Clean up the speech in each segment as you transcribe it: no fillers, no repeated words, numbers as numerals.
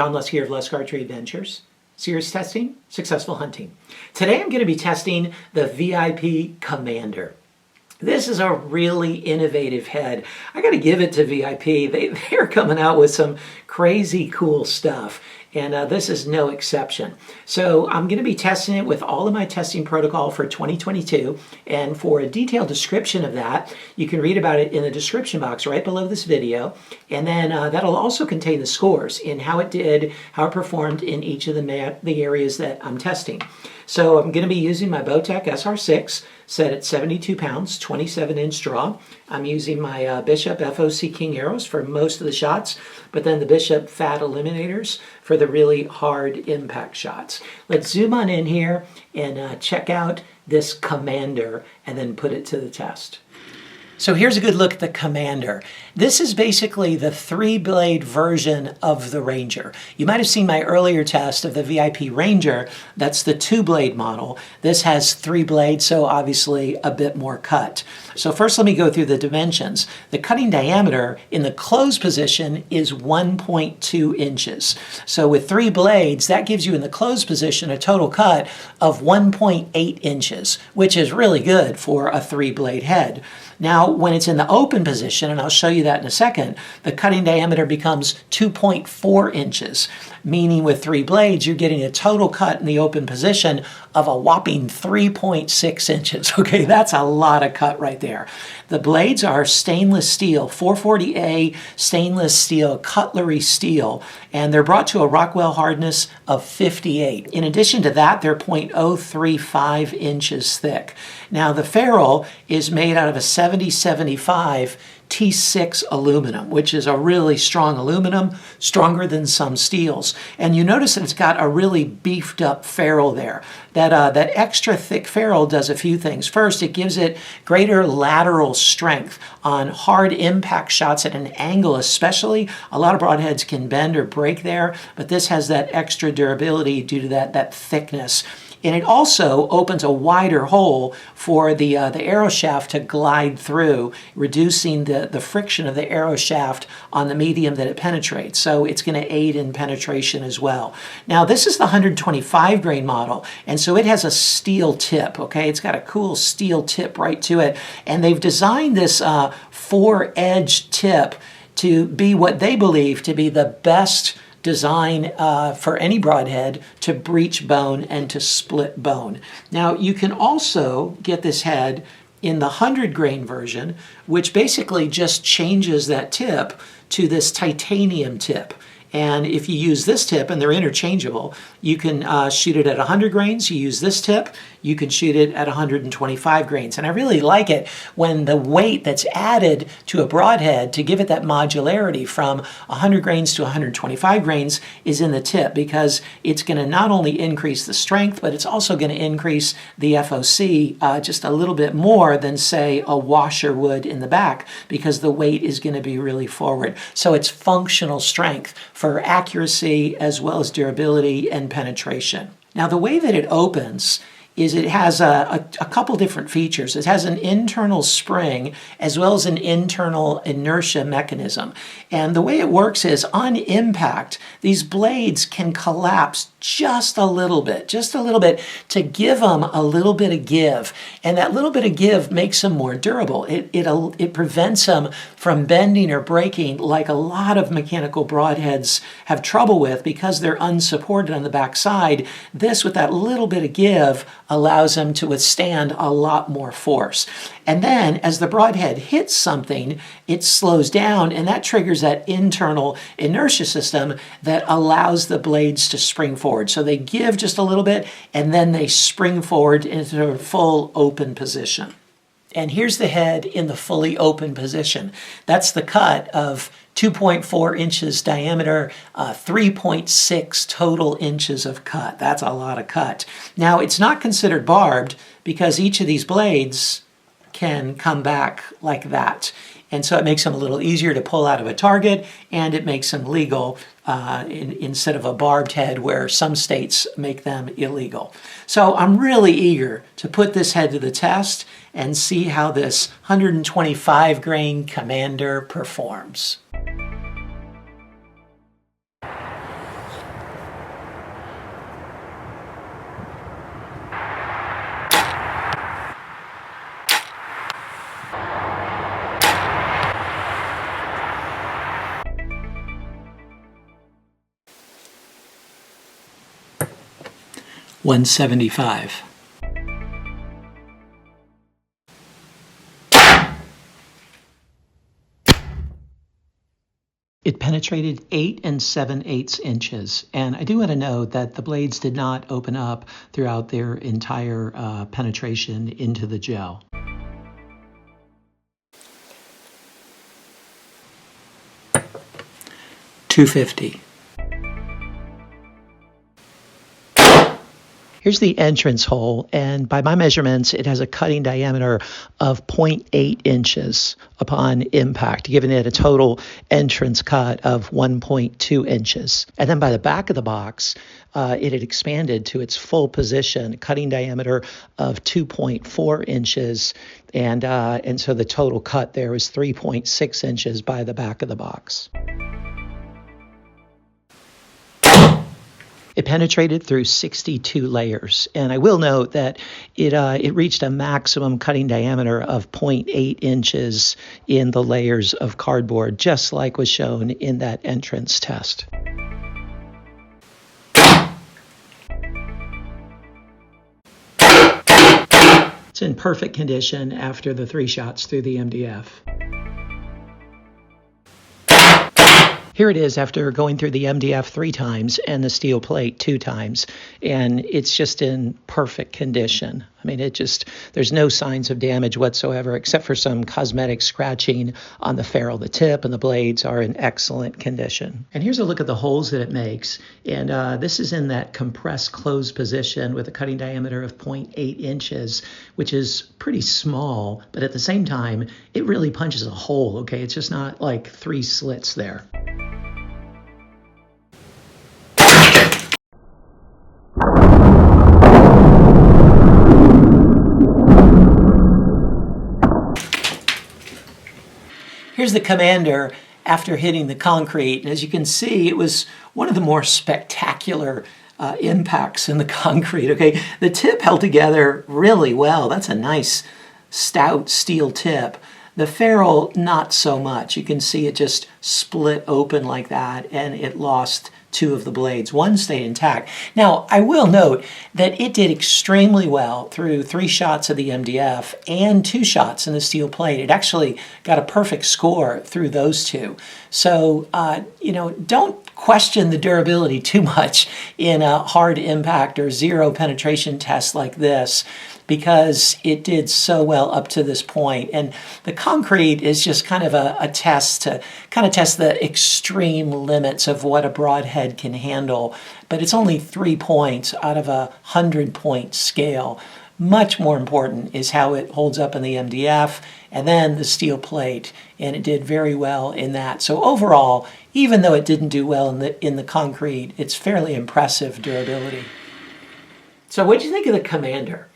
John Luskier of Lusk Archery Adventures. Serious testing, successful hunting. Today I'm going to be testing the VIP Commander. This is a really innovative head. I got to give it to VIP. They're coming out with some crazy cool stuff. And this is no exception. So I'm going to be testing it with all of my testing protocol for 2022. And for a detailed description of that, you can read about it in the description box right below this video. And then that'll also contain the scores in how it did, how it performed in each of the areas that I'm testing. So I'm going to be using my Bowtech SR6 set at 72 pounds, 27-inch draw. I'm using my Bishop FOC King arrows for most of the shots, but then the Bishop Fat Eliminators for the really hard impact shots. Let's zoom on in here and check out this Commander and then put it to the test. So here's a good look at the Commander. This is basically the 3-blade version of the Ranger. You might have seen my earlier test of the VIP Ranger. That's the 2-blade model. This has 3 blades, so obviously a bit more cut. So first let me go through the dimensions. The cutting diameter in the closed position is 1.2 inches. So with 3 blades, that gives you in the closed position a total cut of 1.8 inches, which is really good for a 3-blade head. Now, when it's in the open position, and I'll show you that in a second, the cutting diameter becomes 2.4 inches, meaning with 3 blades, you're getting a total cut in the open position of a whopping 3.6 inches. Okay, that's a lot of cut right there. The blades are stainless steel, 440A stainless steel, cutlery steel, and they're brought to a Rockwell hardness of 58. In addition to that, they're 0.035 inches thick. Now, the ferrule is made out of a 7075 T6 aluminum, which is a really strong aluminum, stronger than some steels. And you notice that it's got a really beefed up ferrule there. That extra thick ferrule does a few things. First, it gives it greater lateral strength on hard impact shots at an angle especially. A lot of broadheads can bend or break there, but this has that extra durability due to that thickness. And it also opens a wider hole for the arrow shaft to glide through, reducing the friction of the arrow shaft on the medium that it penetrates. So it's going to aid in penetration as well. Now, this is the 125 grain model, and so it has a steel tip, okay? It's got a cool steel tip right to it. And they've designed this 4-edge tip to be what they believe to be the best design for any broadhead to breach bone and to split bone. Now, you can also get this head in the 100 grain version, which basically just changes that tip to this titanium tip. And if you use this tip, and they're interchangeable, you can shoot it at 100 grains. You use this tip, you can shoot it at 125 grains. And I really like it when the weight that's added to a broadhead to give it that modularity from 100 grains to 125 grains is in the tip, because it's going to not only increase the strength, but it's also going to increase the FOC just a little bit more than, say, a washer would in the back, because the weight is going to be really forward. So it's functional strength for accuracy as well as durability and penetration. Now, the way that it opens is it has a couple different features. It has an internal spring as well as an internal inertia mechanism. And the way it works is on impact, these blades can collapse just a little bit to give them a little bit of give. And that little bit of give makes them more durable. It prevents them from bending or breaking like a lot of mechanical broadheads have trouble with because they're unsupported on the back side. This, with that little bit of give, allows them to withstand a lot more force. And then as the broadhead hits something, it slows down, and that triggers that internal inertia system that allows the blades to spring forward. So they give just a little bit, and then they spring forward into a full open position. And here's the head in the fully open position. That's the cut of 2.4 inches diameter, 3.6 total inches of cut. That's a lot of cut. Now, it's not considered barbed because each of these blades can come back like that. And so it makes them a little easier to pull out of a target, and it makes them legal instead of a barbed head where some states make them illegal. So I'm really eager to put this head to the test and see how this 125 grain Commander performs. 175. It penetrated 8 7/8 inches, and I do want to note that the blades did not open up throughout their entire penetration into the gel. $250. Here's the entrance hole, and by my measurements, it has a cutting diameter of 0.8 inches upon impact, giving it a total entrance cut of 1.2 inches. And then by the back of the box, it had expanded to its full position, cutting diameter of 2.4 inches, and so the total cut there was 3.6 inches by the back of the box. It penetrated through 62 layers, and I will note that it reached a maximum cutting diameter of 0.8 inches in the layers of cardboard, just like was shown in that entrance test. It's in perfect condition after the 3 shots through the MDF. Here it is after going through the MDF 3 times and the steel plate 2 times, and it's just in perfect condition. I mean, there's no signs of damage whatsoever except for some cosmetic scratching on the ferrule. The tip and the blades are in excellent condition. And here's a look at the holes that it makes, and this is in that compressed closed position with a cutting diameter of 0.8 inches, which is pretty small, but at the same time, it really punches a hole, okay? It's just not like 3 slits there. Here's the Commander after hitting the concrete, and as you can see, it was one of the more spectacular impacts in the concrete. Okay, the tip held together really well. That's a nice stout steel tip. The ferrule, not so much. You can see it just split open like that, and it lost 2 of the blades. 1 stayed intact. Now, I will note that it did extremely well through 3 shots of the MDF and 2 shots in the steel plate. It actually got a perfect score through those 2. So, don't question the durability too much in a hard impact or 0 penetration test like this, because it did so well up to this point. And the concrete is just kind of a test to kind of test the extreme limits of what a broadhead can handle. But it's only 3 points out of a 100-point scale. Much more important is how it holds up in the MDF and then the steel plate, and it did very well in that. So overall, even though it didn't do well in the concrete, it's fairly impressive durability. So what did you think of the Commander?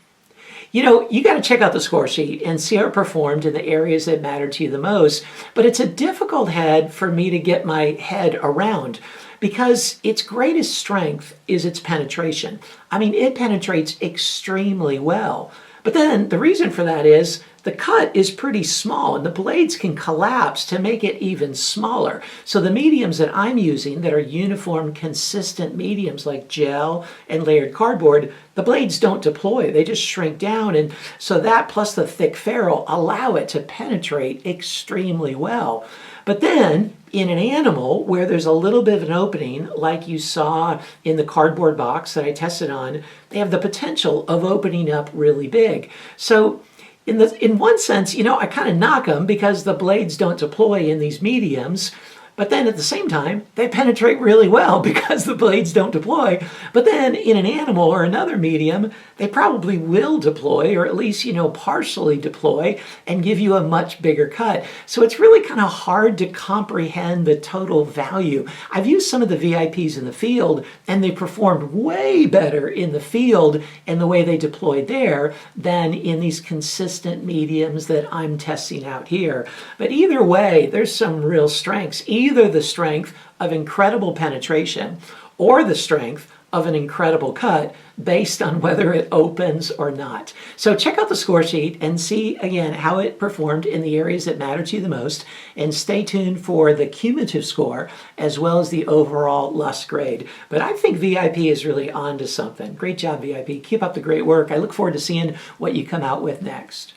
You know, you got to check out the score sheet and see how it performed in the areas that matter to you the most. But it's a difficult head for me to get my head around because its greatest strength is its penetration. I mean, it penetrates extremely well. But then the reason for that is the cut is pretty small and the blades can collapse to make it even smaller. So the mediums that I'm using that are uniform, consistent mediums like gel and layered cardboard, the blades don't deploy, they just shrink down. And so that plus the thick ferrule allow it to penetrate extremely well. But then in an animal where there's a little bit of an opening, like you saw in the cardboard box that I tested on, they have the potential of opening up really big. So in one sense, I kind of knock them because the blades don't deploy in these mediums, but then at the same time, they penetrate really well because the blades don't deploy. But then in an animal or another medium, they probably will deploy, or at least, partially deploy and give you a much bigger cut. So it's really kind of hard to comprehend the total value. I've used some of the VIPs in the field, and they performed way better in the field and the way they deployed there than in these consistent mediums that I'm testing out here. But either way, there's some real strengths. Either the strength of incredible penetration or the strength of an incredible cut based on whether it opens or not. So check out the score sheet and see again how it performed in the areas that matter to you the most, and stay tuned for the cumulative score as well as the overall Lust grade. But I think VIP is really on to something. Great job, VIP. Keep up the great work. I look forward to seeing what you come out with next.